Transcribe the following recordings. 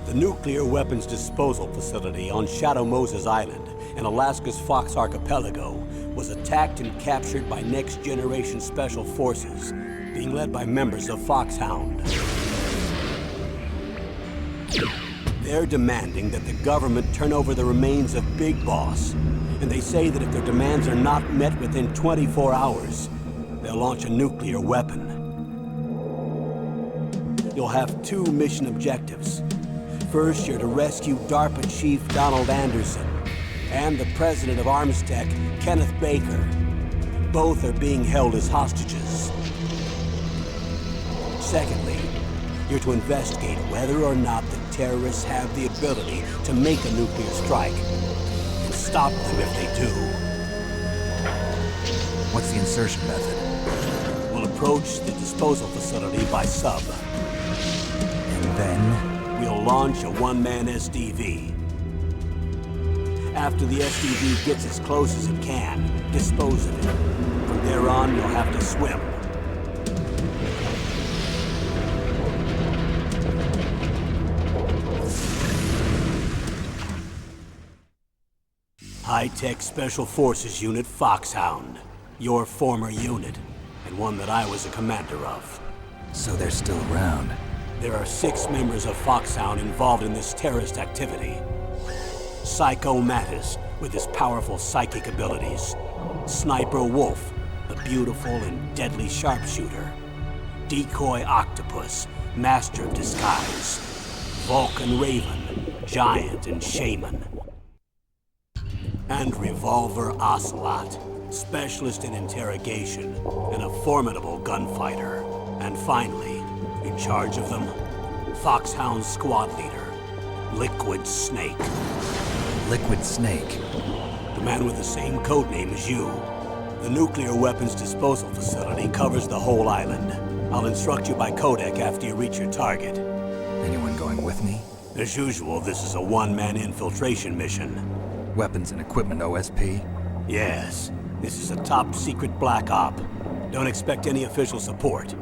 The nuclear weapons disposal facility on Shadow Moses Island in Alaska's Fox Archipelago was attacked and captured by Next Generation Special Forces, being led by members of Foxhound. They're demanding that the government turn over the remains of Big Boss, and they say that if their demands are not met within 24 hours, they'll launch a nuclear weapon. You'll have two mission objectives. First, you're to rescue DARPA Chief Donald Anderson and the president of Armstech, Kenneth Baker. Both are being held as hostages. Secondly, you're to investigate whether or not the terrorists have the ability to make a nuclear strike and stop them if they do. What's the insertion method? We'll approach the disposal facility by sub. And then? We'll launch a one-man SDV. After the SDV gets as close as it can, dispose of it. From there on, you'll have to swim. High-Tech Special Forces Unit Foxhound. Your former unit, and one that I was a commander of. So they're still around. There are 6 members of Foxhound involved in this terrorist activity. Psycho Mattis, with his powerful psychic abilities. Sniper Wolf, the beautiful and deadly sharpshooter. Decoy Octopus, master of disguise. Vulcan Raven, giant and shaman. And Revolver Ocelot, specialist in interrogation and a formidable gunfighter. And finally, in charge of them, Foxhound squad leader, Liquid Snake. Liquid Snake? The man with the same codename as you. The nuclear weapons disposal facility covers the whole island. I'll instruct you by codec after you reach your target. Anyone going with me? As usual, this is a one-man infiltration mission. Weapons and equipment OSP? Yes. This is a top-secret black op. Don't expect any official support.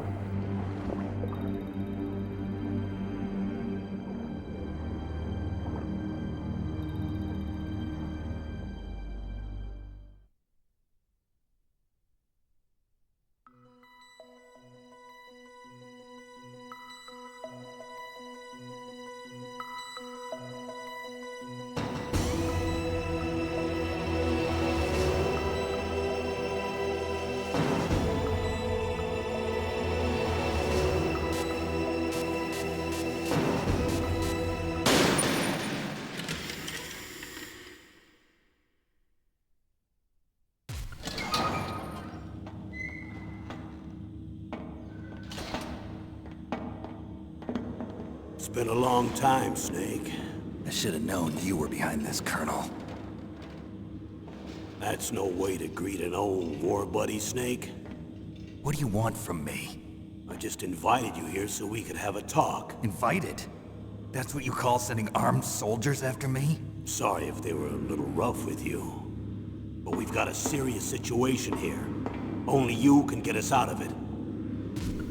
It's been a long time, Snake. I should have known you were behind this, Colonel. That's no way to greet an old war buddy, Snake. What do you want from me? I just invited you here so we could have a talk. Invited? That's what you call sending armed soldiers after me? Sorry if they were a little rough with you. But we've got a serious situation here. Only you can get us out of it.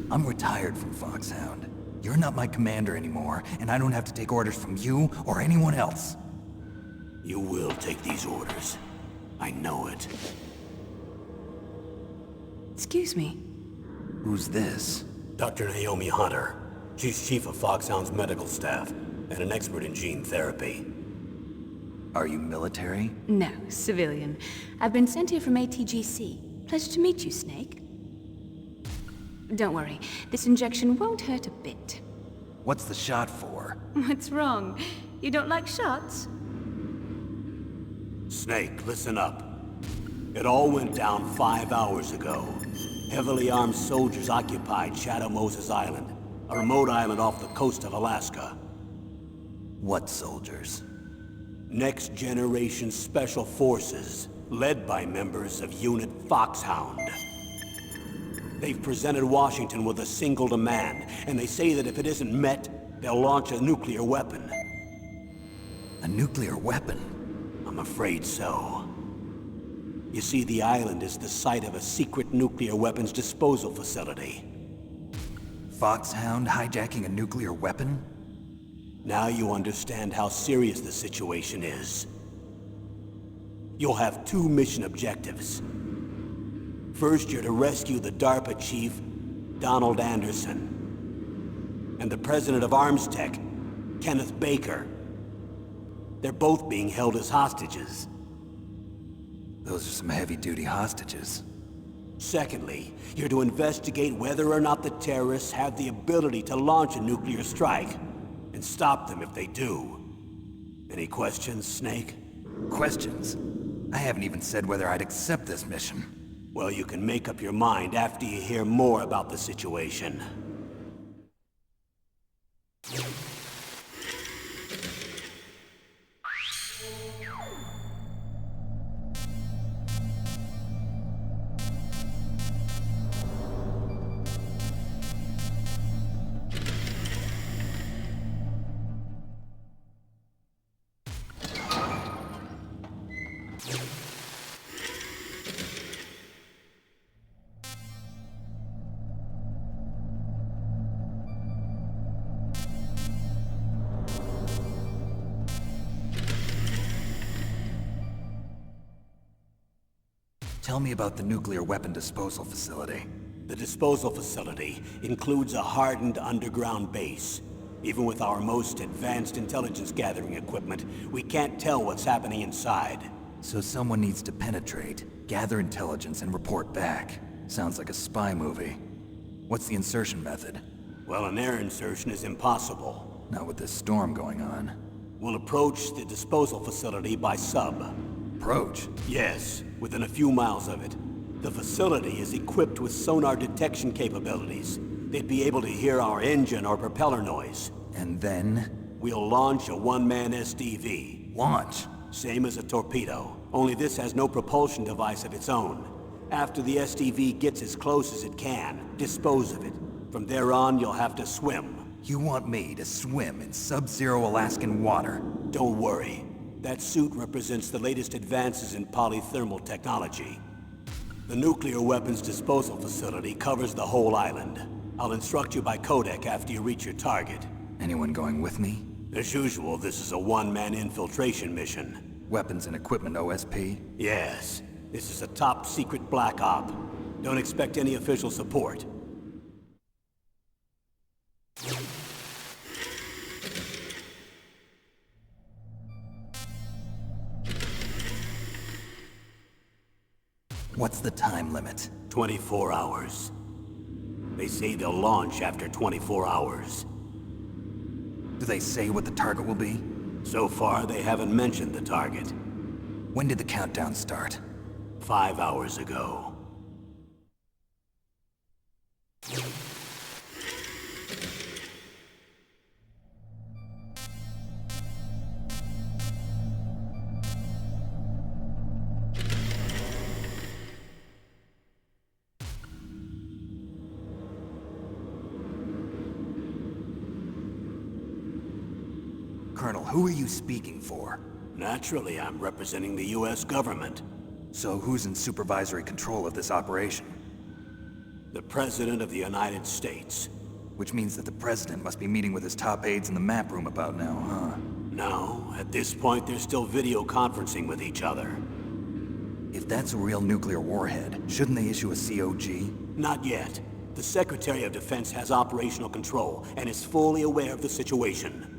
I'm retired from Foxhound. You're not my commander anymore, and I don't have to take orders from you or anyone else. You will take these orders. I know it. Excuse me. Who's this? Dr. Naomi Hunter. She's chief of Foxhound's medical staff, and an expert in gene therapy. Are you military? No, civilian. I've been sent here from ATGC. Pleasure to meet you, Snake. Don't worry, this injection won't hurt a bit. What's the shot for? What's wrong? You don't like shots? Snake, listen up. It all went down 5 hours ago. Heavily armed soldiers occupied Shadow Moses Island, a remote island off the coast of Alaska. What soldiers? Next Generation Special Forces, led by members of Unit Foxhound. They've presented Washington with a single demand, and they say that if it isn't met, they'll launch a nuclear weapon. A nuclear weapon? I'm afraid so. You see, the island is the site of a secret nuclear weapons disposal facility. Foxhound hijacking a nuclear weapon? Now you understand how serious the situation is. You'll have 2 mission objectives. First, you're to rescue the DARPA chief, Donald Anderson, and the president of Armstech, Kenneth Baker. They're both being held as hostages. Those are some heavy-duty hostages. Secondly, you're to investigate whether or not the terrorists have the ability to launch a nuclear strike, and stop them if they do. Any questions, Snake? Questions? I haven't even said whether I'd accept this mission. Well, you can make up your mind after you hear more about the situation. Tell me about the nuclear weapon disposal facility. The disposal facility includes a hardened underground base. Even with our most advanced intelligence gathering equipment, we can't tell what's happening inside. So someone needs to penetrate, gather intelligence, and report back. Sounds like a spy movie. What's the insertion method? Well, an air insertion is impossible. Not with this storm going on. We'll approach the disposal facility by sub. Approach? Yes, within a few miles of it. The facility is equipped with sonar detection capabilities. They'd be able to hear our engine or propeller noise. And then? We'll launch a one-man SDV. Launch? Same as a torpedo, only this has no propulsion device of its own. After the SDV gets as close as it can, dispose of it. From there on, you'll have to swim. You want me to swim in sub-zero Alaskan water? Don't worry. That suit represents the latest advances in polythermal technology. The nuclear weapons disposal facility covers the whole island. I'll instruct you by codec after you reach your target. Anyone going with me? As usual, this is a one-man infiltration mission. Weapons and equipment OSP? Yes. This is a top-secret black op. Don't expect any official support. What's the time limit? 24 hours. They say they'll launch after 24 hours. Do they say what the target will be? So far, they haven't mentioned the target. When did the countdown start? 5 hours ago. Colonel, who are you speaking for? Naturally, I'm representing the U.S. government. So who's in supervisory control of this operation? The President of the United States. Which means that the President must be meeting with his top aides in the map room about now, huh? No, at this point they're still video conferencing with each other. If that's a real nuclear warhead, shouldn't they issue a COG? Not yet. The Secretary of Defense has operational control and is fully aware of the situation.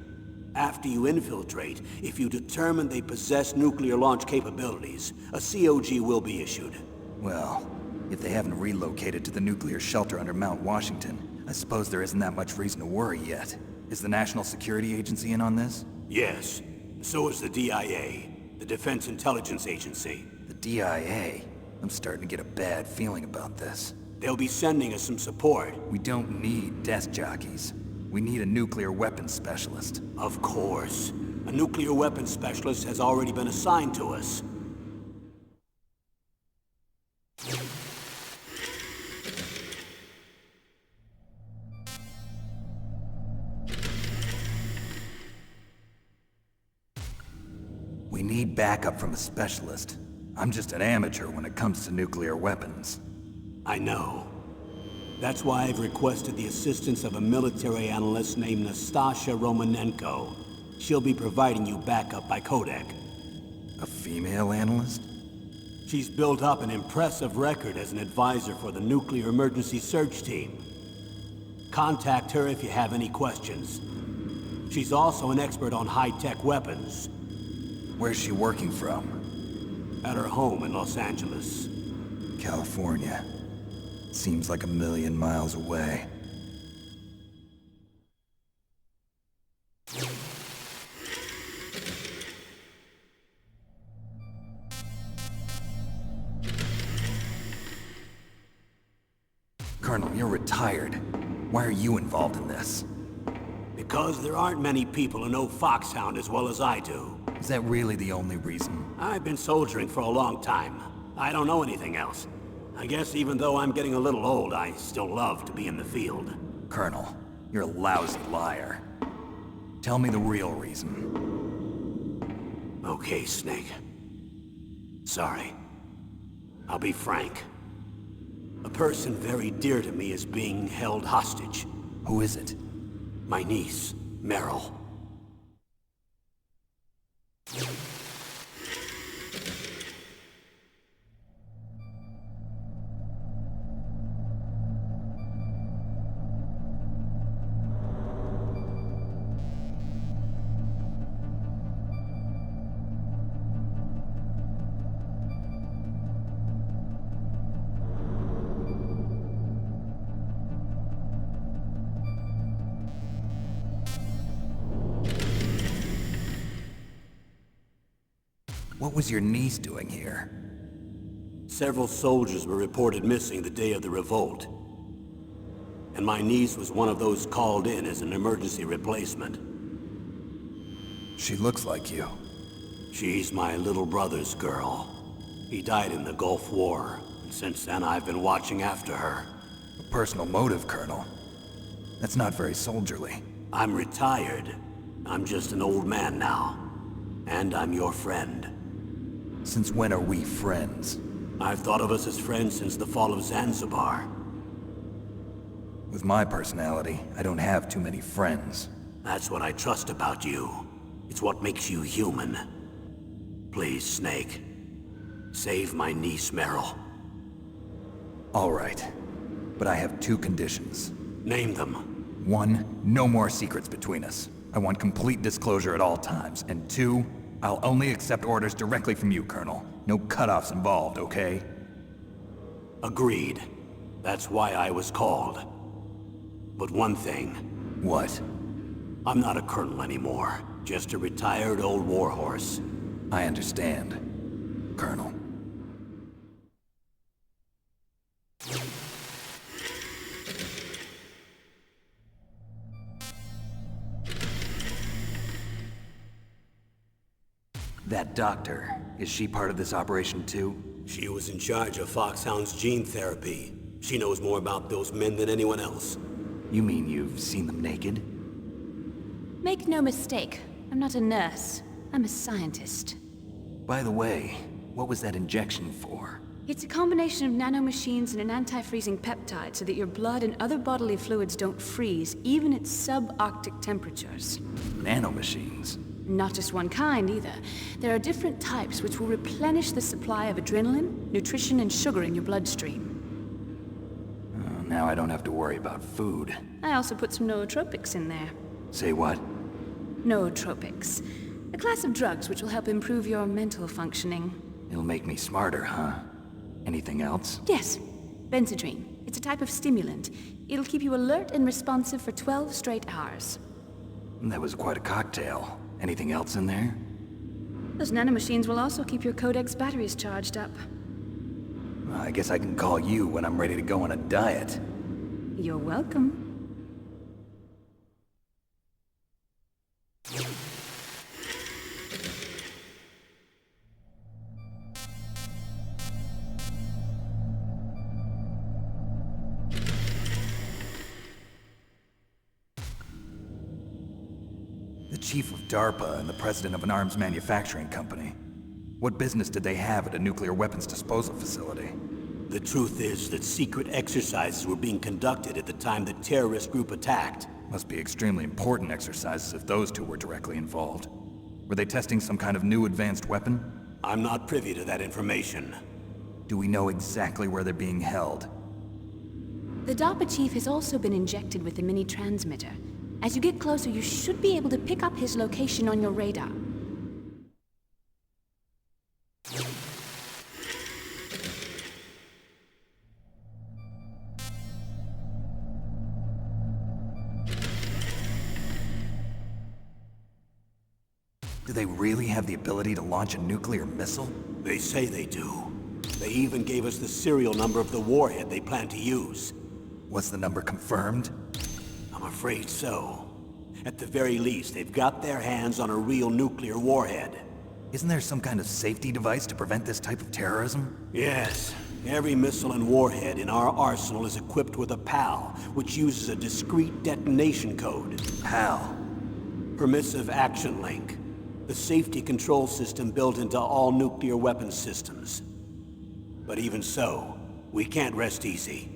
After you infiltrate, if you determine they possess nuclear launch capabilities, a COG will be issued. Well, if they haven't relocated to the nuclear shelter under Mount Washington, I suppose there isn't that much reason to worry yet. Is the National Security Agency in on this? Yes. So is the DIA, the Defense Intelligence Agency. The DIA? I'm starting to get a bad feeling about this. They'll be sending us some support. We don't need desk jockeys. We need a nuclear weapons specialist. Of course. A nuclear weapons specialist has already been assigned to us. We need backup from a specialist. I'm just an amateur when it comes to nuclear weapons. I know. That's why I've requested the assistance of a military analyst named Nastasha Romanenko. She'll be providing you backup by Kodak. A female analyst? She's built up an impressive record as an advisor for the Nuclear Emergency Search Team. Contact her if you have any questions. She's also an expert on high-tech weapons. Where's she working from? At her home in Los Angeles. California. Seems like a million miles away. Colonel, you're retired. Why are you involved in this? Because there aren't many people who know Foxhound as well as I do. Is that really the only reason? I've been soldiering for a long time. I don't know anything else. I guess even though I'm getting a little old, I still love to be in the field. Colonel, you're a lousy liar. Tell me the real reason. Okay, Snake. Sorry. I'll be frank. A person very dear to me is being held hostage. Who is it? My niece, Meryl. What was your niece doing here? Several soldiers were reported missing the day of the revolt. And my niece was one of those called in as an emergency replacement. She looks like you. She's my little brother's girl. He died in the Gulf War, and since then I've been watching after her. A personal motive, Colonel. That's not very soldierly. I'm retired. I'm just an old man now. And I'm your friend. Since when are we friends? I've thought of us as friends since the fall of Zanzibar. With my personality, I don't have too many friends. That's what I trust about you. It's what makes you human. Please, Snake. Save my niece, Meryl. All right. But I have two conditions. Name them. 1, no more secrets between us. I want complete disclosure at all times. And 2, I'll only accept orders directly from you, Colonel. No cutoffs involved, okay? Agreed. That's why I was called. But one thing. What? I'm not a colonel anymore. Just a retired old warhorse. I understand, Colonel. That doctor, is she part of this operation too? She was in charge of Foxhound's gene therapy. She knows more about those men than anyone else. You mean you've seen them naked? Make no mistake, I'm not a nurse. I'm a scientist. By the way, what was that injection for? It's a combination of nanomachines and an anti-freezing peptide so that your blood and other bodily fluids don't freeze, even at subarctic temperatures. Nanomachines? Not just one kind, either. There are different types which will replenish the supply of adrenaline, nutrition, and sugar in your bloodstream. Now I don't have to worry about food. I also put some nootropics in there. Say what? Nootropics. A class of drugs which will help improve your mental functioning. It'll make me smarter, huh? Anything else? Yes. Benzedrine. It's a type of stimulant. It'll keep you alert and responsive for 12 straight hours. That was quite a cocktail. Anything else in there? Those nanomachines will also keep your Codex batteries charged up. Well, I guess I can call you when I'm ready to go on a diet. You're welcome. The chief of DARPA and the president of an arms manufacturing company. What business did they have at a nuclear weapons disposal facility? The truth is that secret exercises were being conducted at the time the terrorist group attacked. Must be extremely important exercises if those two were directly involved. Were they testing some kind of new advanced weapon? I'm not privy to that information. Do we know exactly where they're being held? The DARPA chief has also been injected with a mini-transmitter. As you get closer, you should be able to pick up his location on your radar. Do they really have the ability to launch a nuclear missile? They say they do. They even gave us the serial number of the warhead they plan to use. Was the number confirmed? I'm afraid so. At the very least, they've got their hands on a real nuclear warhead. Isn't there some kind of safety device to prevent this type of terrorism? Yes. Every missile and warhead in our arsenal is equipped with a PAL, which uses a discrete detonation code. PAL? Permissive Action Link. The safety control system built into all nuclear weapons systems. But even so, we can't rest easy.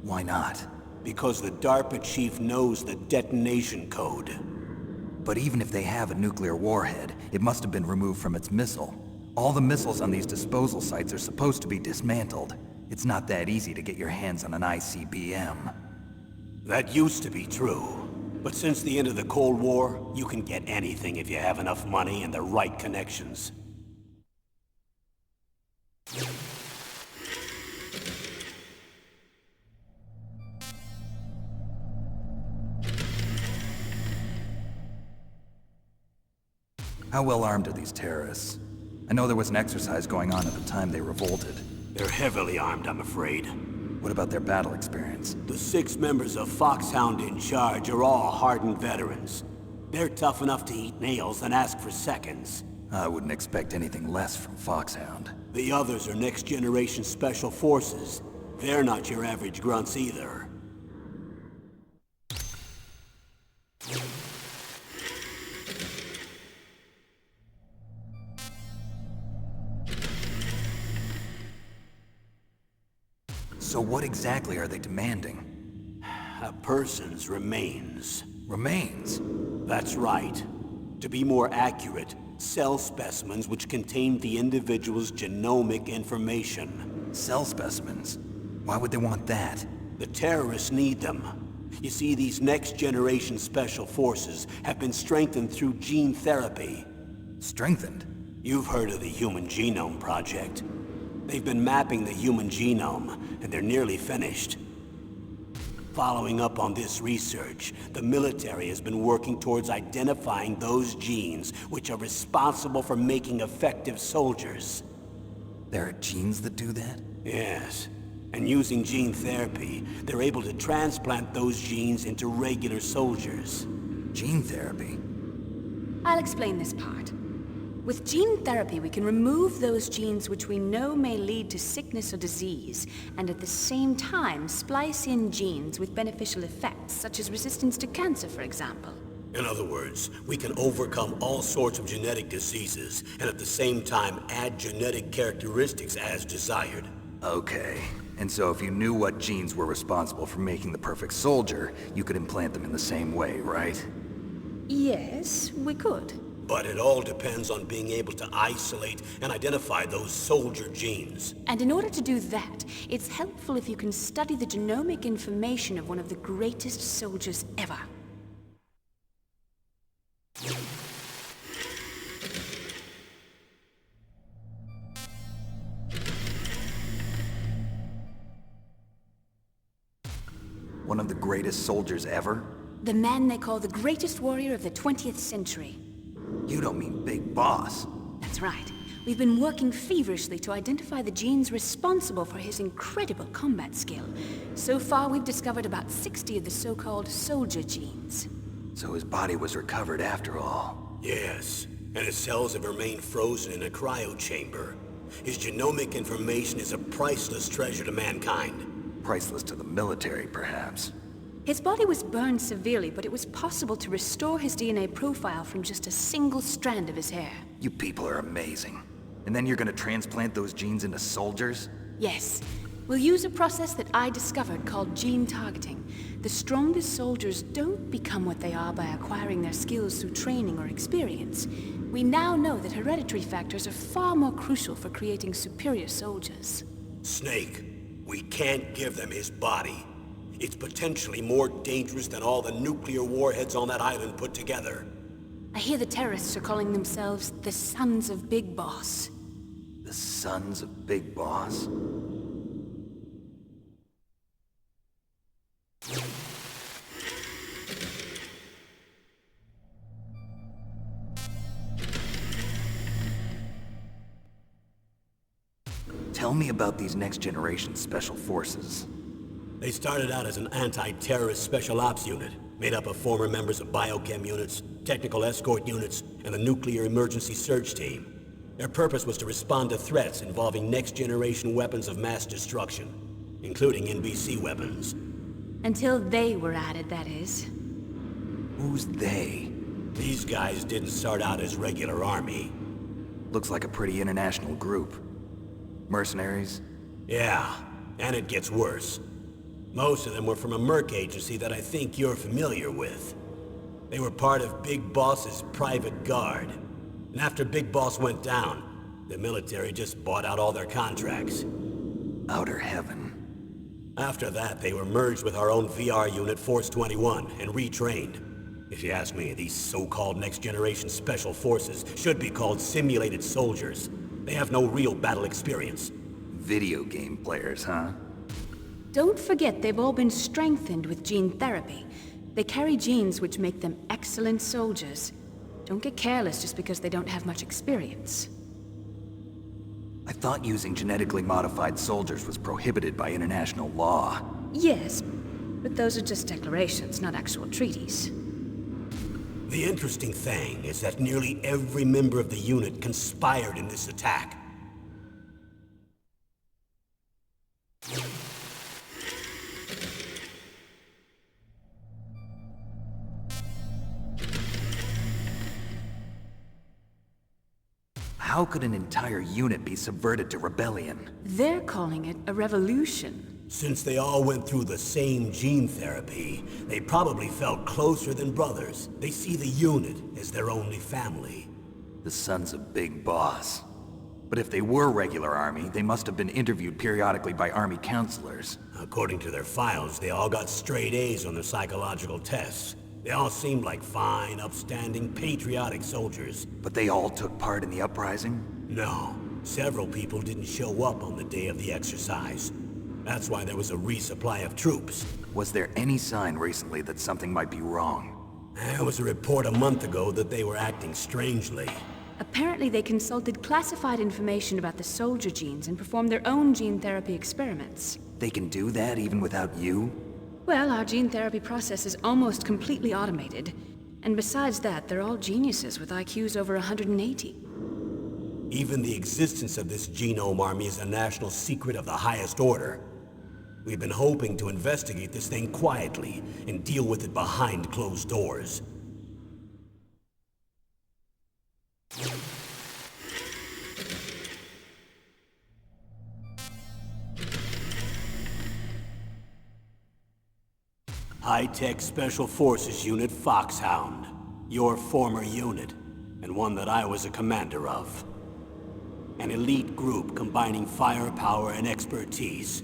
Why not? Because the DARPA chief knows the detonation code. But even if they have a nuclear warhead, it must have been removed from its missile. All the missiles on these disposal sites are supposed to be dismantled. It's not that easy to get your hands on an ICBM. That used to be true. But since the end of the Cold War, you can get anything if you have enough money and the right connections. How well armed are these terrorists? I know there was an exercise going on at the time they revolted. They're heavily armed, I'm afraid. What about their battle experience? The 6 members of Foxhound in charge are all hardened veterans. They're tough enough to eat nails and ask for seconds. I wouldn't expect anything less from Foxhound. The others are next-generation special forces. They're not your average grunts either. So what exactly are they demanding? A person's remains. Remains? That's right. To be more accurate, cell specimens which contain the individual's genomic information. Cell specimens? Why would they want that? The terrorists need them. You see, these next-generation special forces have been strengthened through gene therapy. Strengthened? You've heard of the Human Genome Project. They've been mapping the human genome, and they're nearly finished. Following up on this research, the military has been working towards identifying those genes which are responsible for making effective soldiers. There are genes that do that? Yes. And using gene therapy, they're able to transplant those genes into regular soldiers. Gene therapy? I'll explain this part. With gene therapy, we can remove those genes which we know may lead to sickness or disease, and at the same time splice in genes with beneficial effects, such as resistance to cancer, for example. In other words, we can overcome all sorts of genetic diseases, and at the same time add genetic characteristics as desired. Okay. And so if you knew what genes were responsible for making the perfect soldier, you could implant them in the same way, right? Yes, we could. But it all depends on being able to isolate and identify those soldier genes. And in order to do that, it's helpful if you can study the genomic information of one of the greatest soldiers ever. One of the greatest soldiers ever? The man they call the greatest warrior of the 20th century. You don't mean Big Boss. That's right. We've been working feverishly to identify the genes responsible for his incredible combat skill. So far, we've discovered about 60 of the so-called soldier genes. So his body was recovered after all. Yes, and his cells have remained frozen in a cryo chamber. His genomic information is a priceless treasure to mankind. Priceless to the military, perhaps. His body was burned severely, but it was possible to restore his DNA profile from just a single strand of his hair. You people are amazing. And then you're gonna transplant those genes into soldiers? Yes. We'll use a process that I discovered called gene targeting. The strongest soldiers don't become what they are by acquiring their skills through training or experience. We now know that hereditary factors are far more crucial for creating superior soldiers. Snake, we can't give them his body. It's potentially more dangerous than all the nuclear warheads on that island put together. I hear the terrorists are calling themselves the Sons of Big Boss. The Sons of Big Boss? Tell me about these next-generation special forces. They started out as an anti-terrorist special ops unit, made up of former members of biochem units, technical escort units, and the nuclear emergency search team. Their purpose was to respond to threats involving next-generation weapons of mass destruction, including NBC weapons. Until they were added, that is. Who's they? These guys didn't start out as regular army. Looks like a pretty international group. Mercenaries? Yeah, and it gets worse. Most of them were from a merc agency that I think you're familiar with. They were part of Big Boss's private guard. And after Big Boss went down, the military just bought out all their contracts. Outer heaven. After that, they were merged with our own VR unit, Force 21, and retrained. If you ask me, these so-called next-generation special forces should be called simulated soldiers. They have no real battle experience. Video game players, huh? Don't forget they've all been strengthened with gene therapy. They carry genes which make them excellent soldiers. Don't get careless just because they don't have much experience. I thought using genetically modified soldiers was prohibited by international law. Yes, but those are just declarations, not actual treaties. The interesting thing is that nearly every member of the unit conspired in this attack. How could an entire unit be subverted to rebellion? They're calling it a revolution. Since they all went through the same gene therapy, they probably felt closer than brothers. They see the unit as their only family. The Sons of Big Boss. But if they were regular army, they must have been interviewed periodically by army counselors. According to their files, they all got straight A's on their psychological tests. They all seemed like fine, upstanding, patriotic soldiers. But they all took part in the uprising? No, several people didn't show up on the day of the exercise. That's why there was a resupply of troops. Was there any sign recently that something might be wrong? There was a report a month ago that they were acting strangely. Apparently they consulted classified information about the soldier genes and performed their own gene therapy experiments. They can do that even without you? Well, our gene therapy process is almost completely automated. And besides that, they're all geniuses with IQs over 180. Even the existence of this genome army is a national secret of the highest order. We've been hoping to investigate this thing quietly and deal with it behind closed doors. High-Tech Special Forces Unit Foxhound. Your former unit, and one that I was a commander of. An elite group combining firepower and expertise.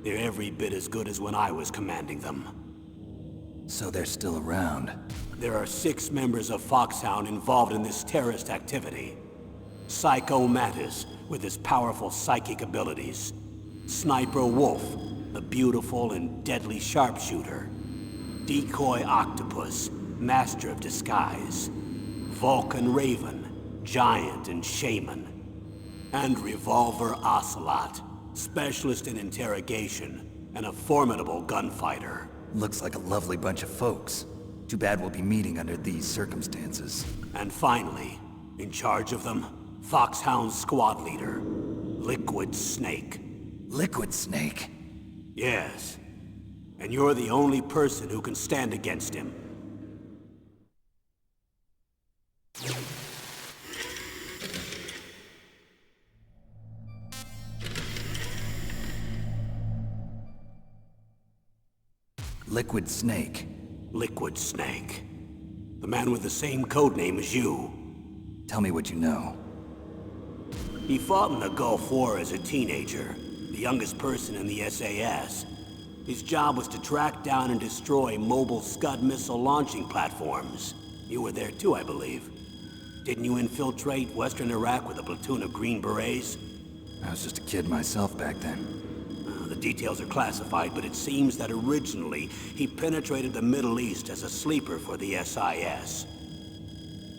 They're every bit as good as when I was commanding them. So they're still around. There are 6 members of Foxhound involved in this terrorist activity. Psycho Mantis, with his powerful psychic abilities. Sniper Wolf, the beautiful and deadly sharpshooter. Decoy Octopus, master of disguise. Vulcan Raven, giant and shaman. And Revolver Ocelot, specialist in interrogation and a formidable gunfighter. Looks like a lovely bunch of folks. Too bad we'll be meeting under these circumstances. And finally, in charge of them, Foxhound's squad leader, Liquid Snake. Liquid Snake? Yes. And you're the only person who can stand against him. Liquid Snake. Liquid Snake. The man with the same codename as you. Tell me what you know. He fought in the Gulf War as a teenager, the youngest person in the SAS. His job was to track down and destroy mobile Scud missile launching platforms. You were there too, I believe. Didn't you infiltrate Western Iraq with a platoon of Green Berets? I was just a kid myself back then. The details are classified, but it seems that originally he penetrated the Middle East as a sleeper for the SIS.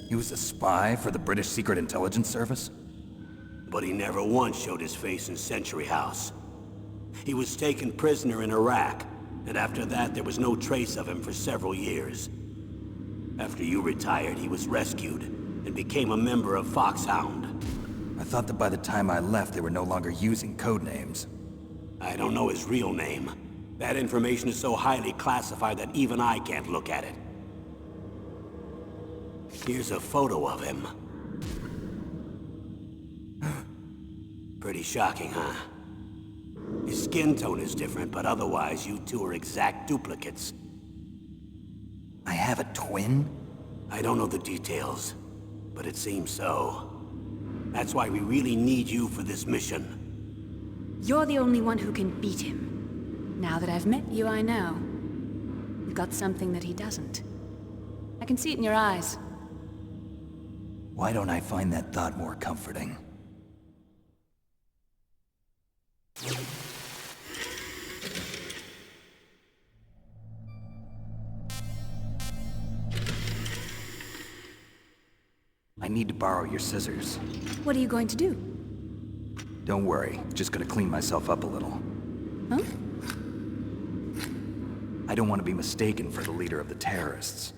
He was a spy for the British Secret Intelligence Service? But he never once showed his face in Century House. He was taken prisoner in Iraq, and after that there was no trace of him for several years. After you retired, he was rescued and became a member of Foxhound. I thought that by the time I left, they were no longer using code names. I don't know his real name. That information is so highly classified that even I can't look at it. Here's a photo of him. Pretty shocking, huh? His skin tone is different, but otherwise you two are exact duplicates. I have a twin? I don't know the details, but it seems so. That's why we really need you for this mission. You're the only one who can beat him. Now that I've met you, I know. You've got something that he doesn't. I can see it in your eyes. Why don't I find that thought more comforting? I need to borrow your scissors. What are you going to do? Don't worry, just gonna clean myself up a little. Huh? I don't want to be mistaken for the leader of the terrorists.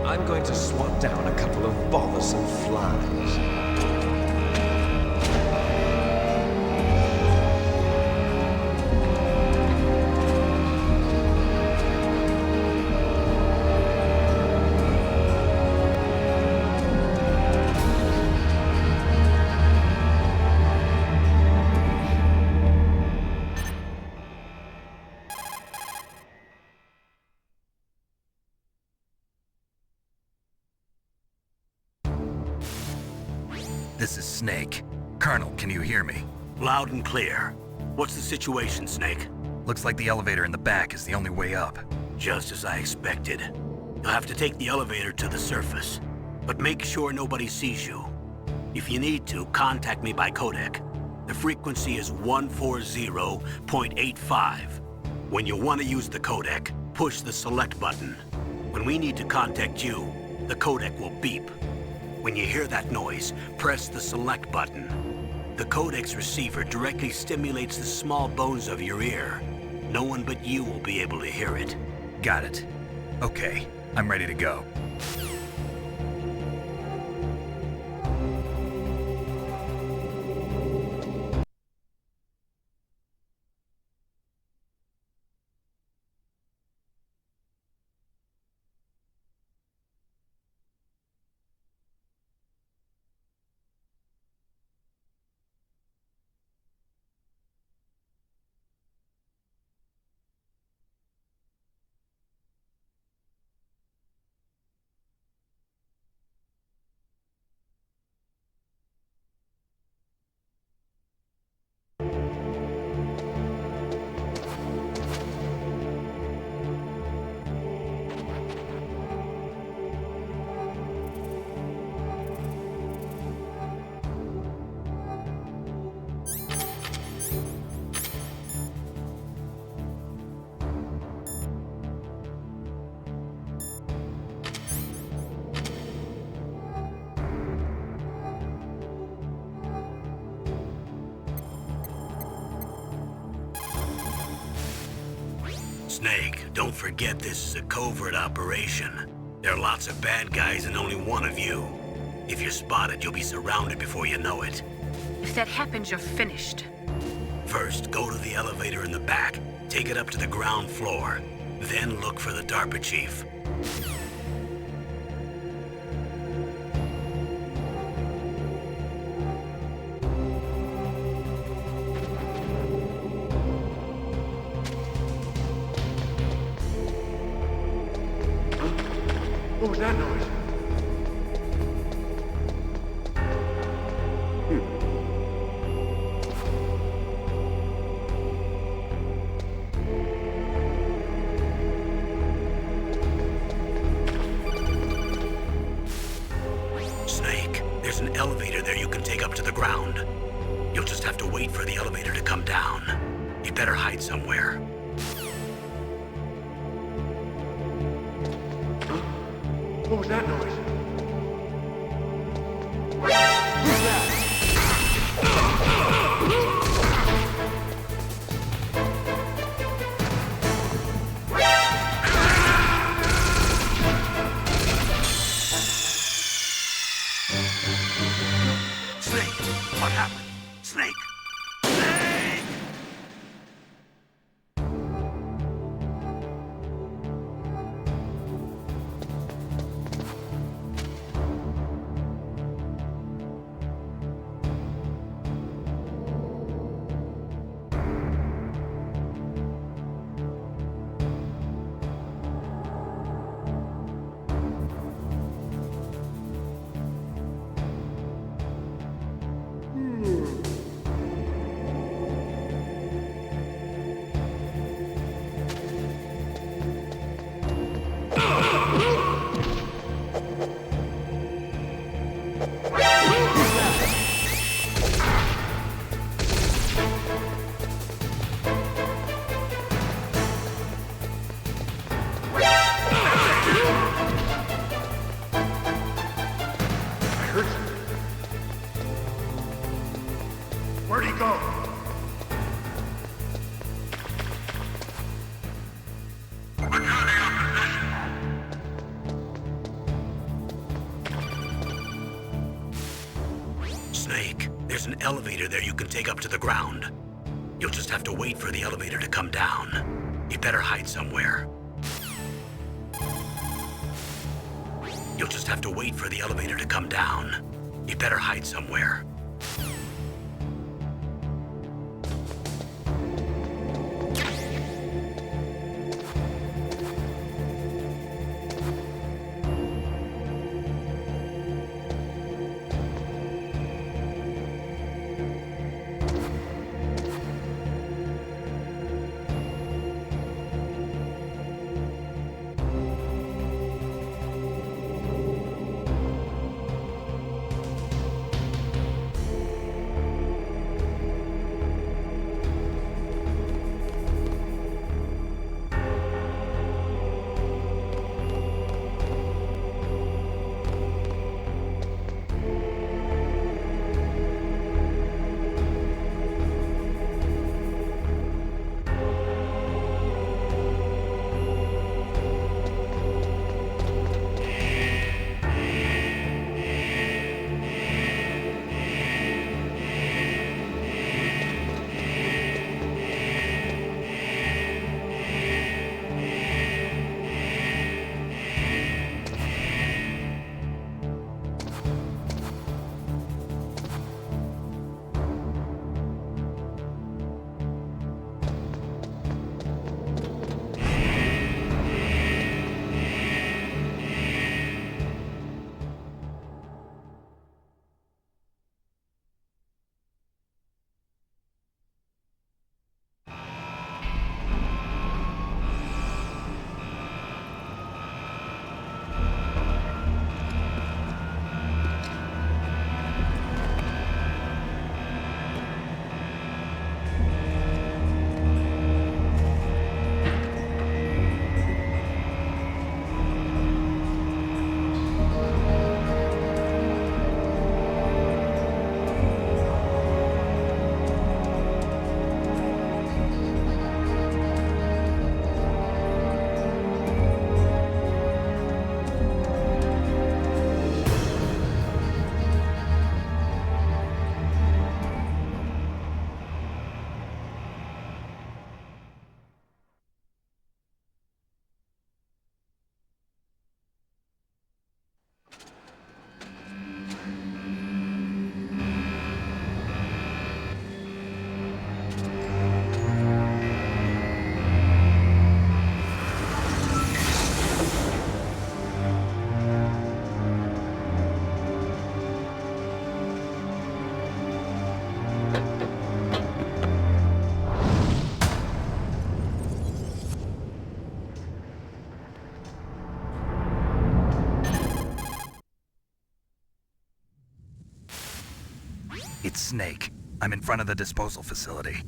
I'm going to swat down a couple of bothersome flies. This is Snake. Colonel, can you hear me? Loud and clear. What's the situation, Snake? Looks like the elevator in the back is the only way up. Just as I expected. You'll have to take the elevator to the surface, but make sure nobody sees you. If you need to, contact me by codec. The frequency is 140.85. When you want to use the codec, push the select button. When we need to contact you, the codec will beep. When you hear that noise, press the select button. The codec's receiver directly stimulates the small bones of your ear. No one but you will be able to hear it. Got it. Okay, I'm ready to go. Snake, don't forget this is a covert operation. There are lots of bad guys and only one of you. If you're spotted, you'll be surrounded before you know it. If that happens, you're finished. First, go to the elevator in the back. Take it up to the ground floor. Then look for the DARPA chief. What was that noise? Snake, there's an elevator there you can take up to the ground. You'll just have to wait for the elevator to come down. You better hide somewhere. What was that noise? Snake, what happened? Snake! Snake! Where'd he go? There's an elevator there you can take up to the ground. You'll just have to wait for the elevator to come down. You better hide somewhere. You'll just have to wait for the elevator to come down. You better hide somewhere. It's Snake. I'm in front of the disposal facility.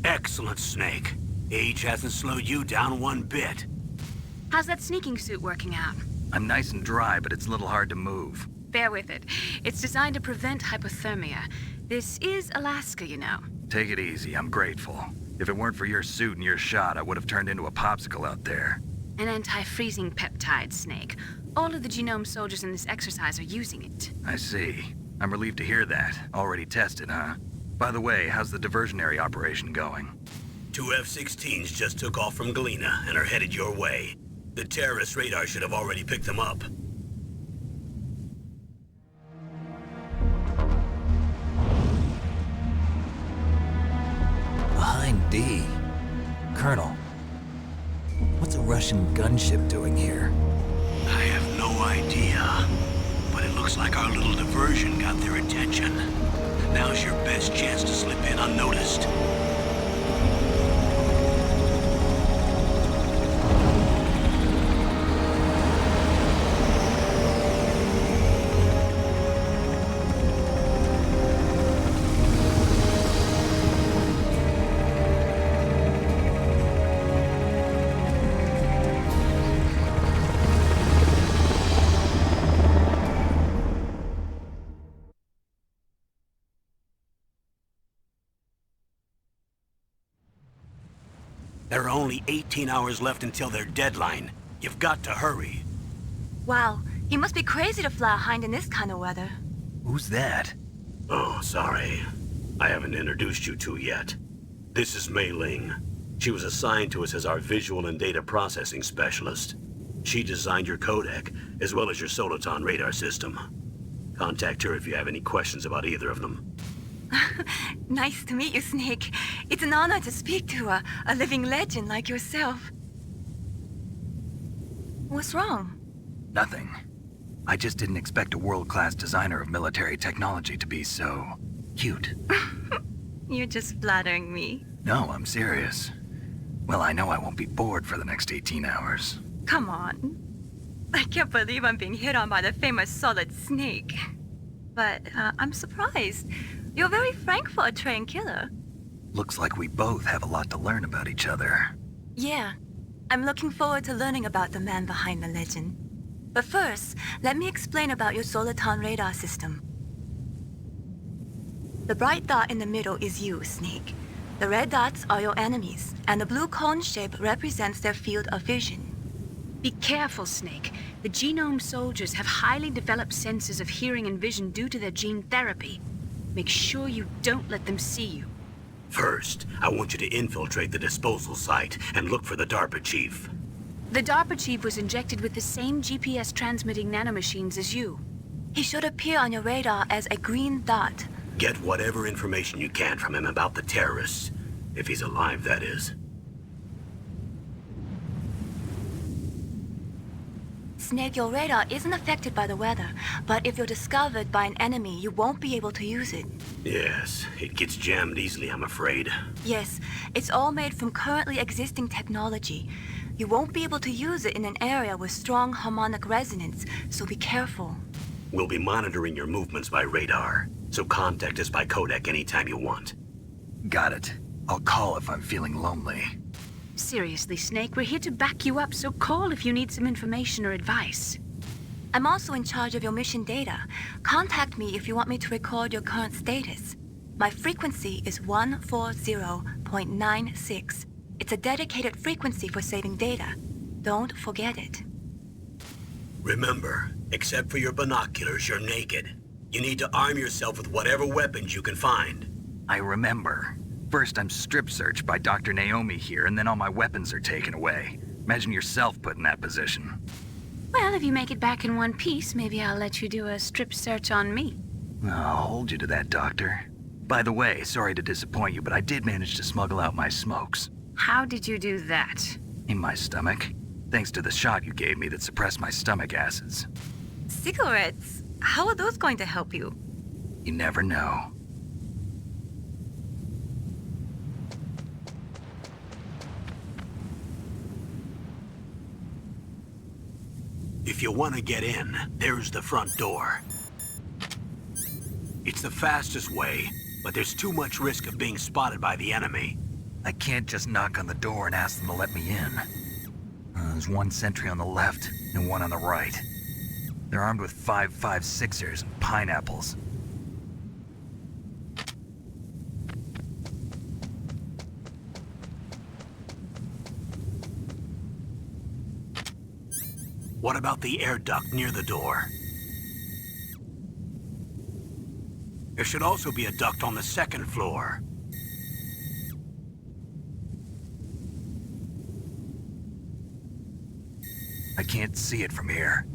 Excellent, Snake. Age hasn't slowed you down one bit. How's that sneaking suit working out? I'm nice and dry, but it's a little hard to move. Bear with it. It's designed to prevent hypothermia. This is Alaska, you know. Take it easy, I'm grateful. If it weren't for your suit and your shot, I would have turned into a popsicle out there. An anti-freezing peptide, Snake. All of the genome soldiers in this exercise are using it. I see. I'm relieved to hear that. Already tested, huh? By the way, how's the diversionary operation going? 2 F-16s just took off from Galena and are headed your way. The terrorist radar should have already picked them up. Behind D. Colonel, what's a Russian gunship doing here? I have no idea. But it looks like our little diversion got their attention. Now's your best chance to slip in unnoticed. There are only 18 hours left until their deadline. You've got to hurry. Wow, he must be crazy to fly a hind in this kind of weather. Who's that? Oh, sorry. I haven't introduced you two yet. This is Mei Ling. She was assigned to us as our visual and data processing specialist. She designed your codec, as well as your Soliton radar system. Contact her if you have any questions about either of them. Nice to meet you, Snake. It's an honor to speak to a living legend like yourself. What's wrong? Nothing. I just didn't expect a world-class designer of military technology to be so... cute. You're just flattering me. No, I'm serious. Well, I know I won't be bored for the next 18 hours. Come on. I can't believe I'm being hit on by the famous Solid Snake. But I'm surprised. You're very frank for a trained killer. Looks like we both have a lot to learn about each other. Yeah. I'm looking forward to learning about the man behind the legend. But first, let me explain about your Soliton radar system. The bright dot in the middle is you, Snake. The red dots are your enemies, and the blue cone shape represents their field of vision. Be careful, Snake. The genome soldiers have highly developed senses of hearing and vision due to their gene therapy. Make sure you don't let them see you. First, I want you to infiltrate the disposal site and look for the DARPA chief. The DARPA chief was injected with the same GPS transmitting nanomachines as you. He should appear on your radar as a green dot. Get whatever information you can from him about the terrorists. If he's alive, that is. Snake, your radar isn't affected by the weather, but if you're discovered by an enemy, you won't be able to use it. Yes, it gets jammed easily, I'm afraid. Yes, it's all made from currently existing technology. You won't be able to use it in an area with strong harmonic resonance, so be careful. We'll be monitoring your movements by radar, so contact us by codec anytime you want. Got it. I'll call if I'm feeling lonely. Seriously, Snake, we're here to back you up, so call if you need some information or advice. I'm also in charge of your mission data. Contact me if you want me to record your current status. My frequency is 140.96. It's a dedicated frequency for saving data. Don't forget it. Remember, except for your binoculars, you're naked. You need to arm yourself with whatever weapons you can find. I remember. First I'm strip searched by Dr. Naomi here, and then all my weapons are taken away. Imagine yourself put in that position. Well, if you make it back in one piece, maybe I'll let you do a strip search on me. I'll hold you to that, Doctor. By the way, sorry to disappoint you, but I did manage to smuggle out my smokes. How did you do that? In my stomach. Thanks to the shot you gave me that suppressed my stomach acids. Cigarettes? How are those going to help you? You never know. If you want to get in, there's the front door. It's the fastest way, but there's too much risk of being spotted by the enemy. I can't just knock on the door and ask them to let me in. There's one sentry on the left and one on the right. They're armed with 5.56ers and pineapples. What about the air duct near the door? There should also be a duct on the second floor. I can't see it from here.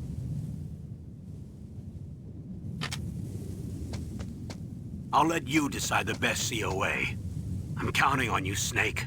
I'll let you decide the best COA. I'm counting on you, Snake.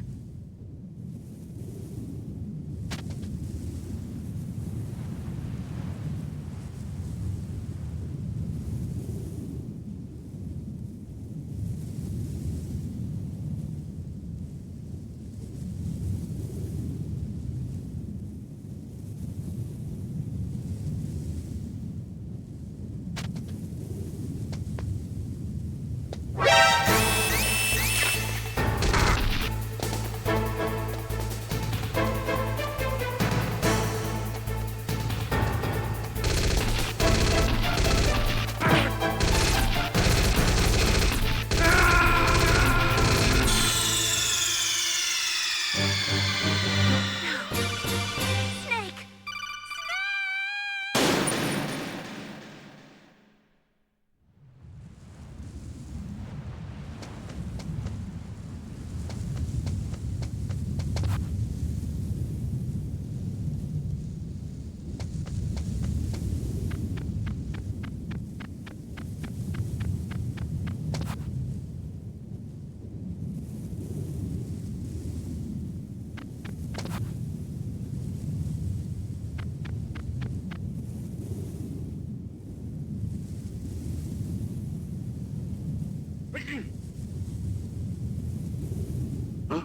Huh?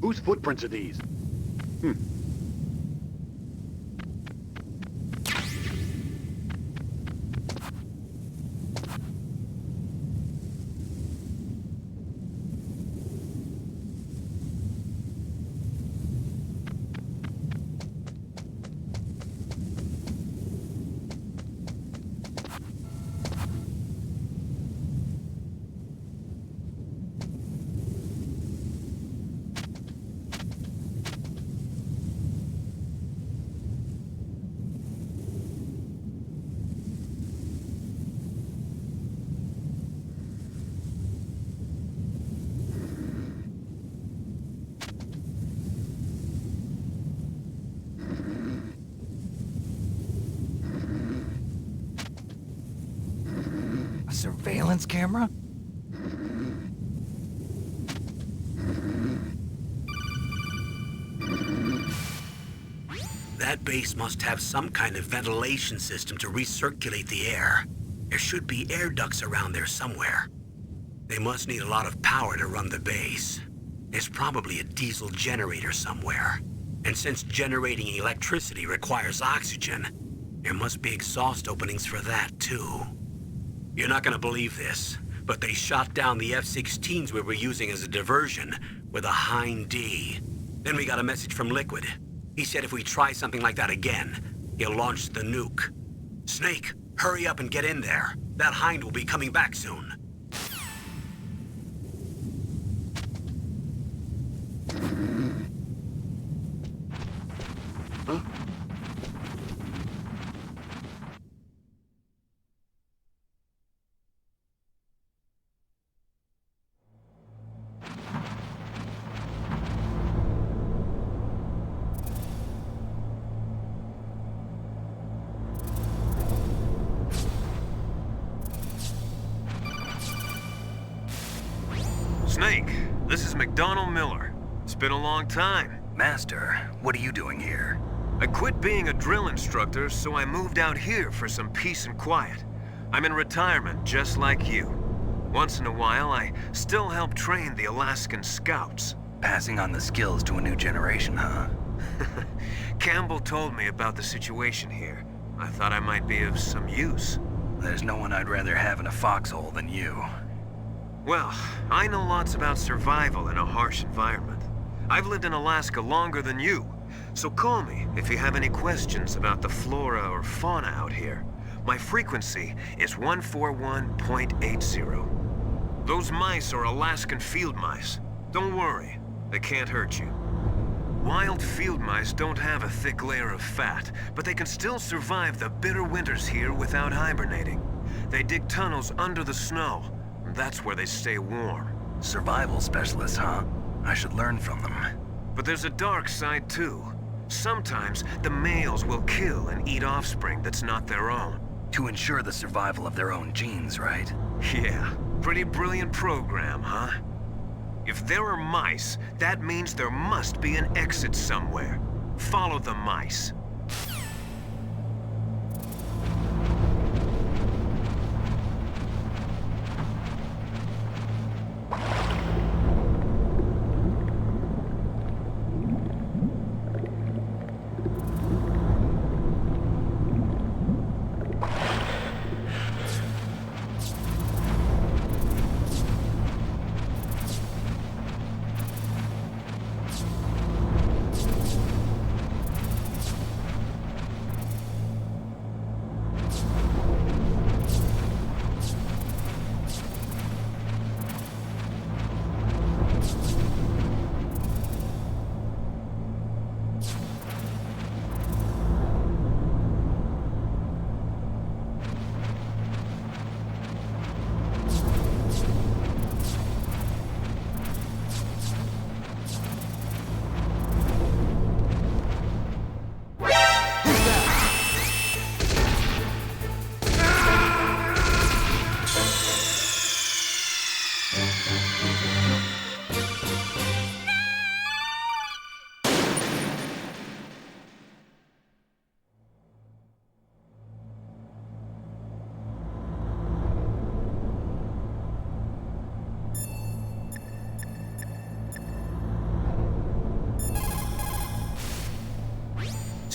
Whose footprints are these? A surveillance camera? That base must have some kind of ventilation system to recirculate the air. There should be air ducts around there somewhere. They must need a lot of power to run the base. There's probably a diesel generator somewhere. And since generating electricity requires oxygen, there must be exhaust openings for that too. You're not gonna believe this, but they shot down the F-16s we were using as a diversion with a Hind D. Then we got a message from Liquid. He said if we try something like that again, he'll launch the nuke. Snake, hurry up and get in there. That Hind will be coming back soon. Huh? Snake, this is McDonald Miller. It's been a long time. Master, what are you doing here? I quit being a drill instructor, so I moved out here for some peace and quiet. I'm in retirement, just like you. Once in a while, I still help train the Alaskan Scouts. Passing on the skills to a new generation, huh? Campbell told me about the situation here. I thought I might be of some use. There's no one I'd rather have in a foxhole than you. Well, I know lots about survival in a harsh environment. I've lived in Alaska longer than you, so call me if you have any questions about the flora or fauna out here. My frequency is 141.80. Those mice are Alaskan field mice. Don't worry, they can't hurt you. Wild field mice don't have a thick layer of fat, but they can still survive the bitter winters here without hibernating. They dig tunnels under the snow. That's where they stay warm. Survival specialists, huh? I should learn from them. But there's a dark side too. Sometimes the males will kill and eat offspring that's not their own. To ensure the survival of their own genes, right? Yeah, pretty brilliant program, huh? If there are mice, that means there must be an exit somewhere. Follow the mice.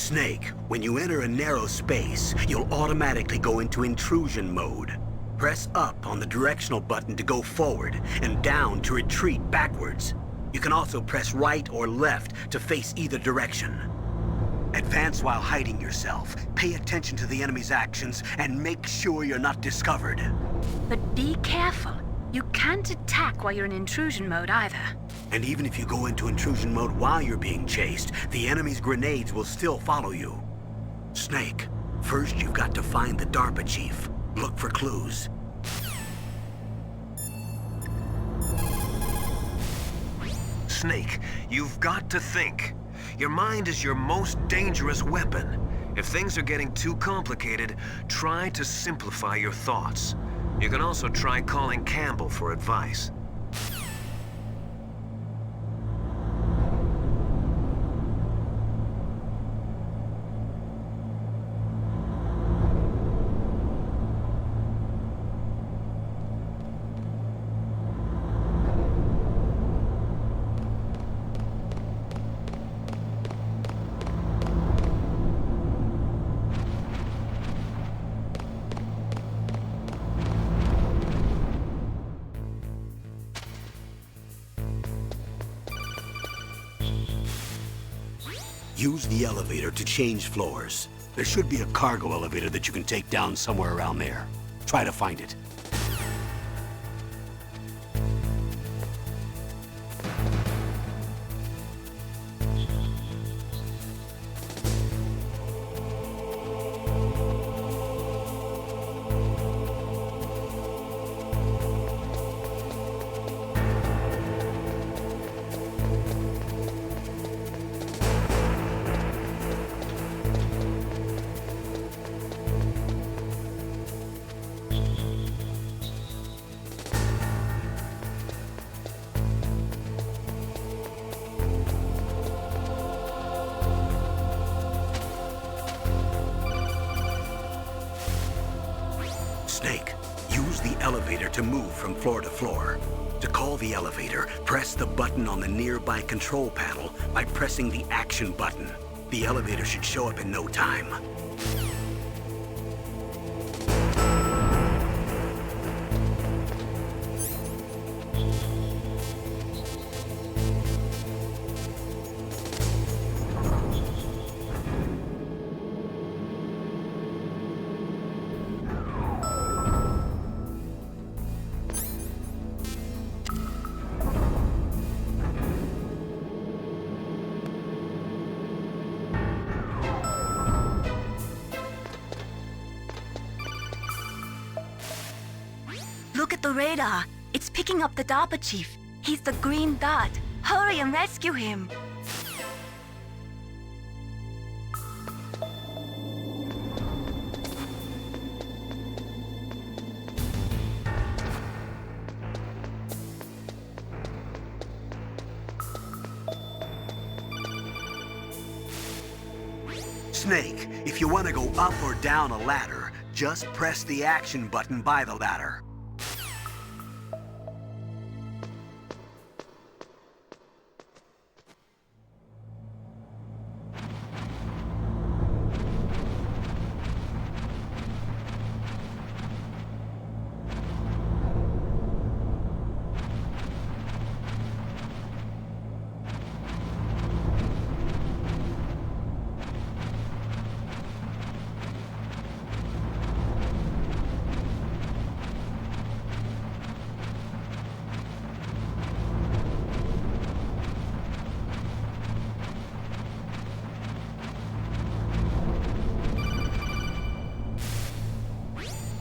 Snake, when you enter a narrow space, you'll automatically go into intrusion mode. Press up on the directional button to go forward, and down to retreat backwards. You can also press right or left to face either direction. Advance while hiding yourself, pay attention to the enemy's actions, and make sure you're not discovered. But be careful. You can't attack while you're in intrusion mode either. And even if you go into intrusion mode while you're being chased, the enemy's grenades will still follow you. Snake, first you've got to find the DARPA chief. Look for clues. Snake, you've got to think. Your mind is your most dangerous weapon. If things are getting too complicated, try to simplify your thoughts. You can also try calling Campbell for advice. Use the elevator to change floors. There should be a cargo elevator that you can take down somewhere around there. Try to find it. Snake, use the elevator to move from floor to floor. To call the elevator, press the button on the nearby control panel by pressing the action button. The elevator should show up in no time. Look at the radar. It's picking up the DARPA chief. He's the green dot. Hurry and rescue him. Snake, if you want to go up or down a ladder, just press the action button by the ladder.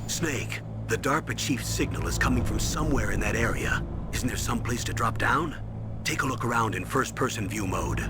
Snake, the DARPA chief's signal is coming from somewhere in that area. Isn't there some place to drop down? Take a look around in first-person view mode.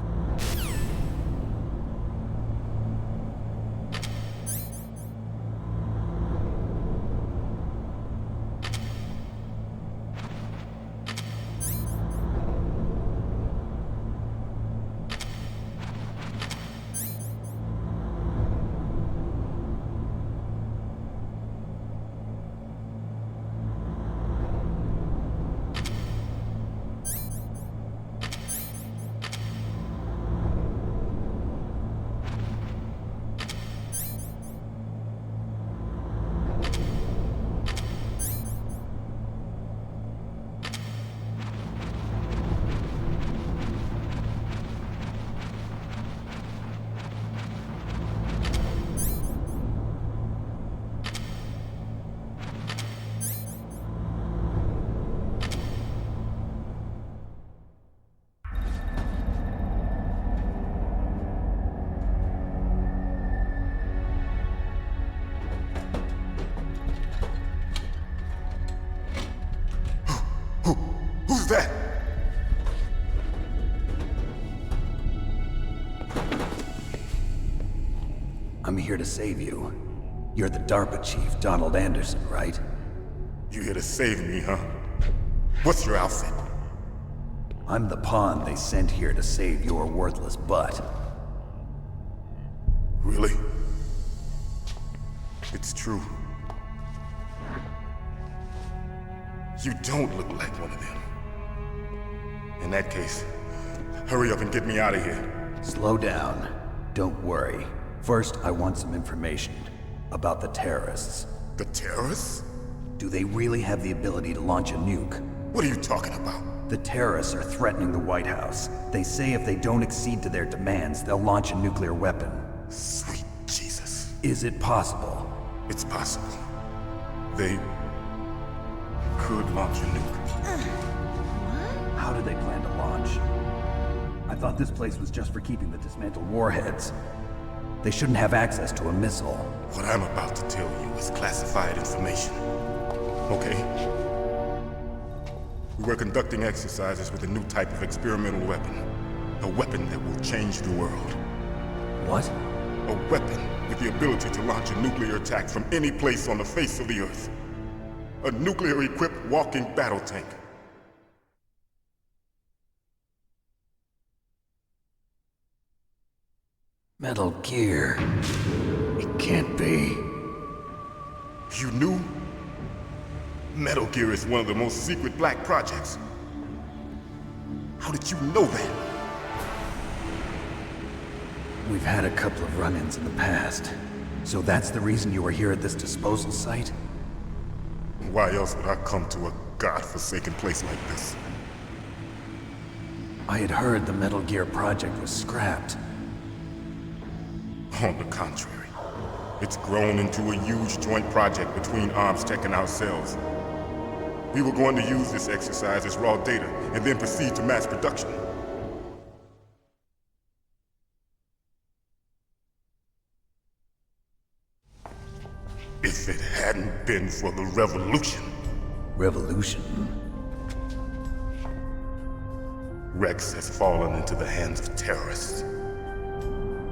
I'm here to save you. You're the DARPA chief, Donald Anderson, right? You here to save me, huh? What's your outfit? I'm the pawn they sent here to save your worthless butt. Really? It's true. You don't look like one of them. In that case, hurry up and get me out of here. Slow down. Don't worry. First, I want some information about the terrorists. The terrorists? Do they really have the ability to launch a nuke? What are you talking about? The terrorists are threatening the White House. They say if they don't accede to their demands, they'll launch a nuclear weapon. Sweet Jesus. Is it possible? It's possible. They could launch a nuke. How do they plan to launch? I thought this place was just for keeping the dismantled warheads. They shouldn't have access to a missile. What I'm about to tell you is classified information. Okay? We were conducting exercises with a new type of experimental weapon. A weapon that will change the world. What? A weapon with the ability to launch a nuclear attack from any place on the face of the Earth. A nuclear-equipped walking battle tank. Metal Gear. It can't be. You knew? Metal Gear is one of the most secret black projects. How did you know that? We've had a couple of run-ins in the past. So that's the reason you were here at this disposal site? Why else would I come to a godforsaken place like this? I had heard the Metal Gear project was scrapped. On the contrary, it's grown into a huge joint project between ArmsTech and ourselves. We were going to use this exercise as raw data and then proceed to mass production. If it hadn't been for the revolution. Revolution? Rex has fallen into the hands of terrorists.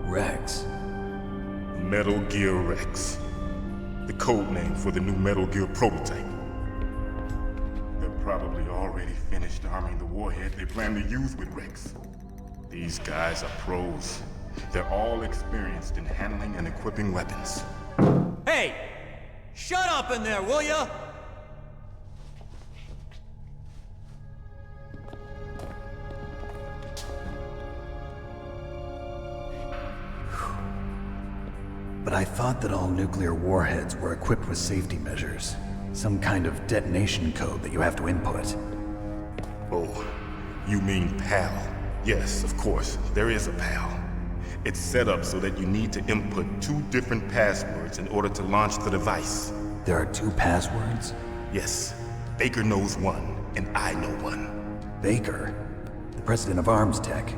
Rex? Metal Gear Rex. The code name for the new Metal Gear prototype. They're probably already finished arming the warhead they plan to use with Rex. These guys are pros. They're all experienced in handling and equipping weapons. Hey! Shut up in there, will ya? But I thought that all nuclear warheads were equipped with safety measures. Some kind of detonation code that you have to input. Oh, you mean PAL? Yes, of course, there is a PAL. It's set up so that you need to input 2 different passwords in order to launch the device. There are 2 passwords? Yes, Baker knows one, and I know one. Baker? The president of ArmsTech?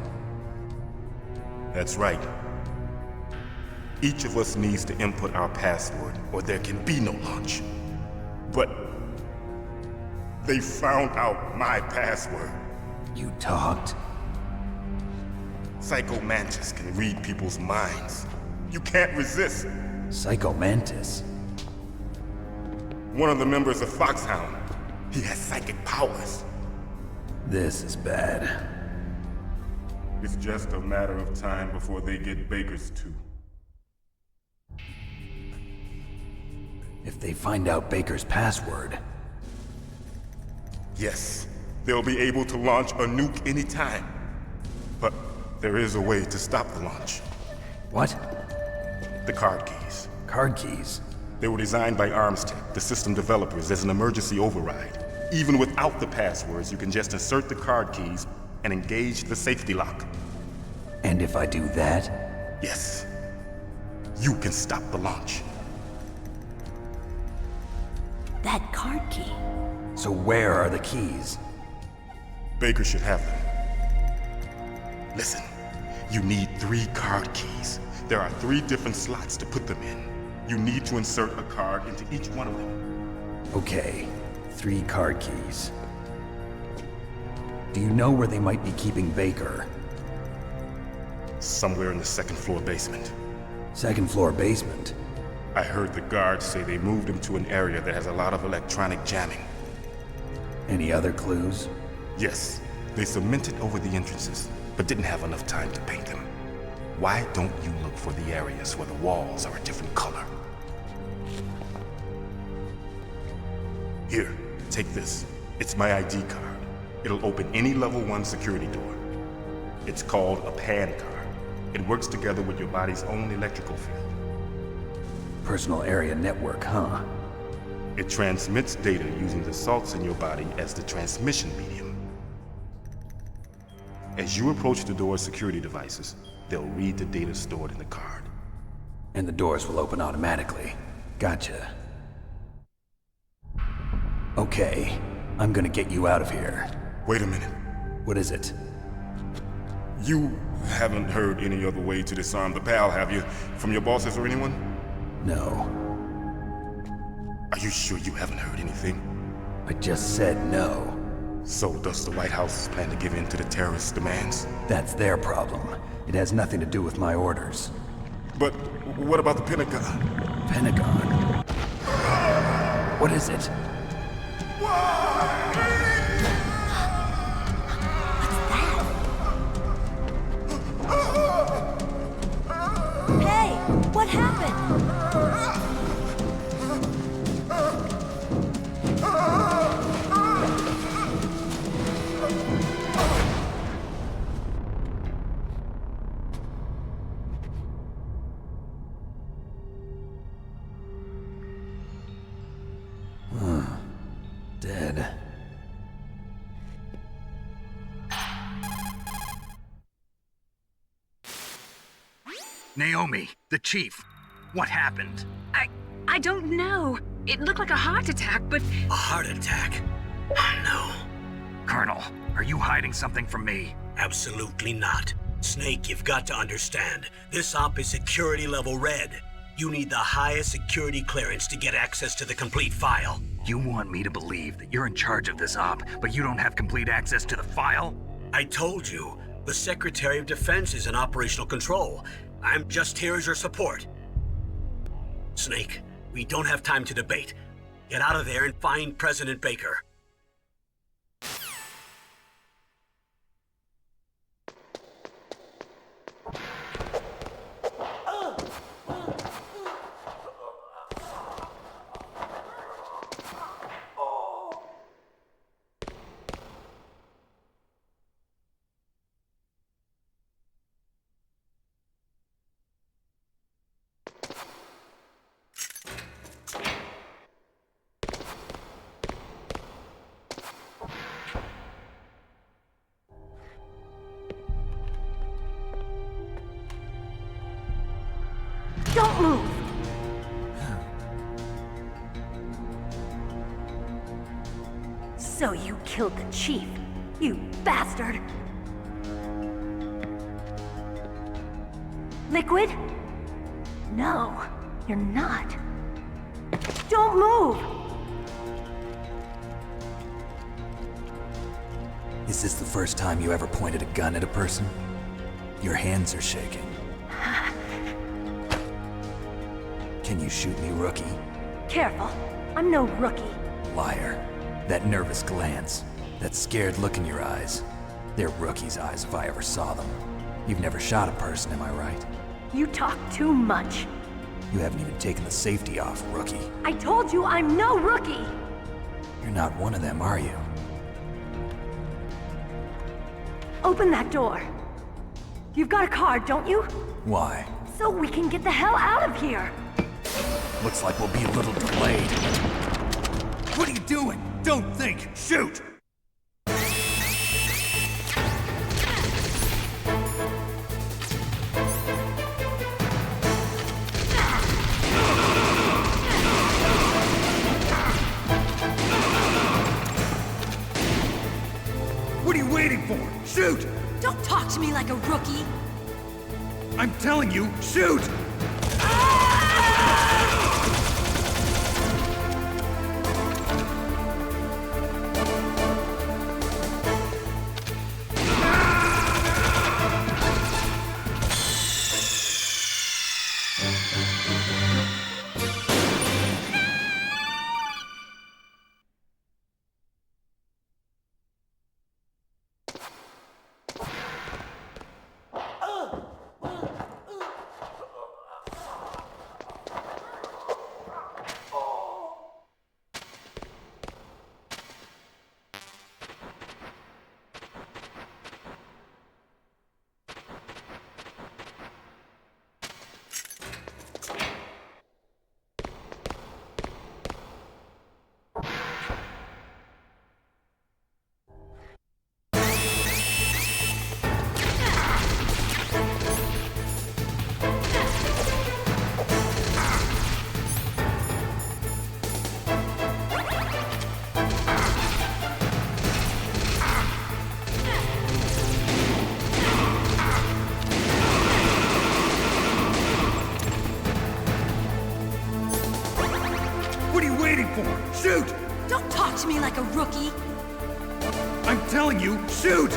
That's right. Each of us needs to input our password, or there can be no launch. But they found out my password. You talked? Psycho Mantis can read people's minds. You can't resist. Psycho Mantis? One of the members of Foxhound. He has psychic powers. This is bad. It's just a matter of time before they get Baker's too. If they find out Baker's password... Yes, they'll be able to launch a nuke anytime. But there is a way to stop the launch. What? The card keys. Card keys? They were designed by ArmsTech, the system developers, as an emergency override. Even without the passwords, you can just insert the card keys and engage the safety lock. And if I do that? Yes. You can stop the launch. That card key. So where are the keys? Baker should have them. Listen, you need 3 card keys. There are 3 different slots to put them in. You need to insert a card into each one of them. Okay, 3 card keys. Do you know where they might be keeping Baker? Somewhere in the 2nd floor basement. Second floor basement. I heard the guards say they moved him to an area that has a lot of electronic jamming. Any other clues? Yes, they cemented over the entrances, but didn't have enough time to paint them. Why don't you look for the areas where the walls are a different color? Here, take this. It's my ID card. It'll open any level 1 security door. It's called a PAN card. It works together with your body's own electrical field. Personal area network, huh? It transmits data using the salts in your body as the transmission medium. As you approach the door's security devices, they'll read the data stored in the card. And the doors will open automatically. Gotcha. Okay, I'm gonna get you out of here. Wait a minute. What is it? You haven't heard any other way to disarm the PAL, have you? From your bosses or anyone? No. Are you sure you haven't heard anything? I just said no. So does the White House plan to give in to the terrorists' demands? That's their problem. It has nothing to do with my orders. But what about the Pentagon? Pentagon? What is it? Hey, what happened? Dead. Naomi, the chief. What happened? I don't know. It looked like a heart attack, but A heart attack? Oh, no. Colonel, are you hiding something from me? Absolutely not. Snake, you've got to understand. This op is security level red. You need the highest security clearance to get access to the complete file. You want me to believe that you're in charge of this op, but you don't have complete access to the file? I told you, the Secretary of Defense is in operational control. I'm just here as your support. Snake, we don't have time to debate. Get out of there and find President Baker. Don't move! So you killed the chief, you bastard! Liquid? No, you're not. Don't move! Is this the first time you ever pointed a gun at a person? Your hands are shaking. Can you shoot me, rookie? Careful, I'm no rookie. Liar. That nervous glance, that scared look in your eyes. They're rookie's eyes if I ever saw them. You've never shot a person, am I right? You talk too much. You haven't even taken the safety off, rookie. I told you I'm no rookie! You're not one of them, are you? Open that door. You've got a card, don't you? Why? So we can get the hell out of here! Looks like we'll be a little delayed. What are you doing? Don't think! Shoot! What are you waiting for? Shoot! Don't talk to me like a rookie! I'm telling you, shoot! shoot! Don't talk to me like a rookie! I'm telling you, shoot!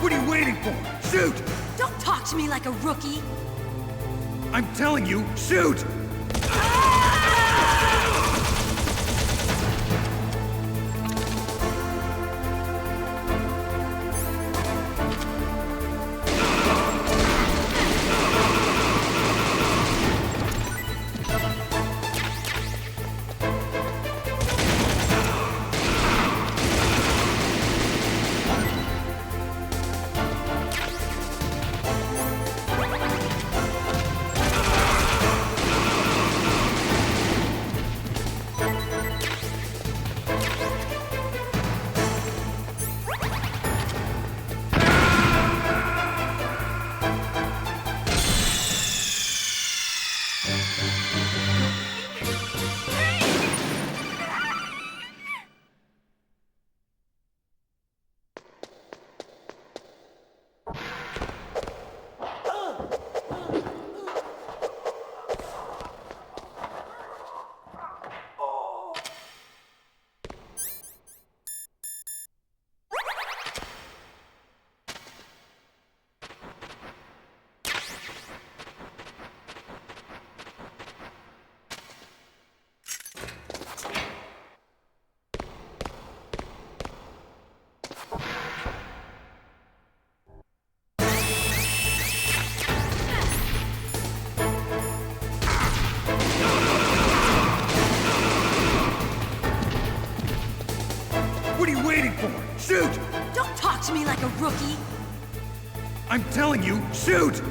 What are you waiting for? Shoot! Don't talk to me like a rookie! I'm telling you, shoot! What are you waiting for? Shoot! Don't talk to me like a rookie! I'm telling you, shoot!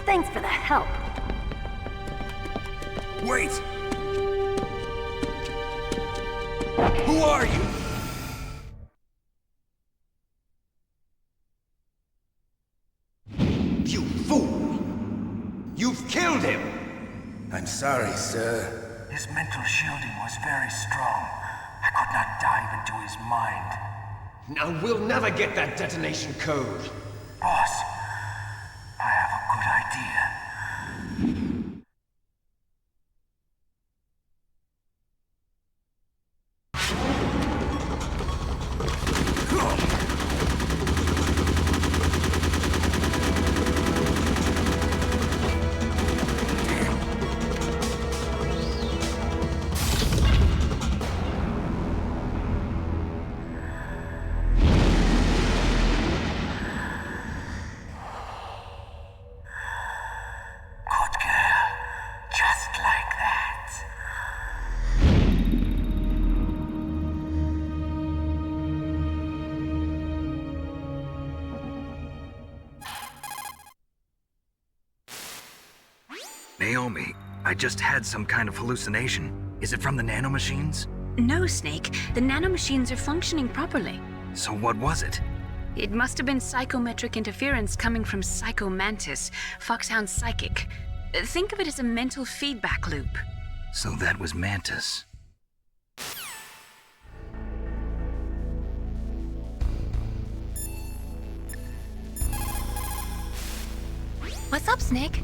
Thanks for the help. Wait! Who are you? You've killed him! I'm sorry, sir. His mental shielding was very strong. I could not dive into his mind. Now we'll never get that detonation code. Boss, I have a good idea. Naomi, I just had some kind of hallucination. Is it from the nanomachines? No, Snake. The nanomachines are functioning properly. So what was it? It must have been psychometric interference coming from Psycho Mantis, Foxhound's psychic. Think of it as a mental feedback loop. So that was Mantis. What's up, Snake?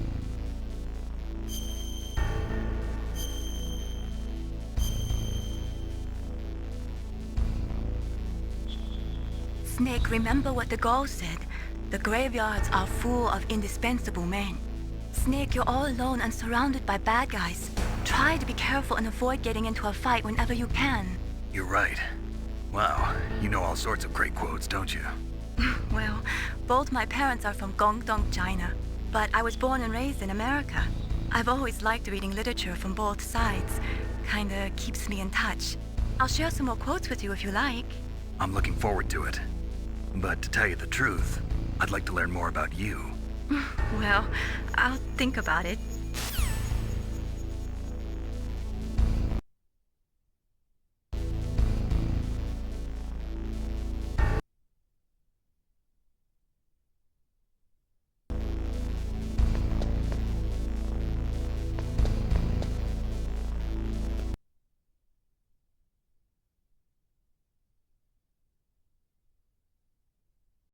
Snake, remember what the Gaul said. The graveyards are full of indispensable men. Snake, you're all alone and surrounded by bad guys. Try to be careful and avoid getting into a fight whenever you can. You're right. Wow, you know all sorts of great quotes, don't you? Well, both my parents are from Guangdong, China, but I was born and raised in America. I've always liked reading literature from both sides. Kinda keeps me in touch. I'll share some more quotes with you if you like. I'm looking forward to it. But to tell you the truth, I'd like to learn more about you. Well, I'll think about it.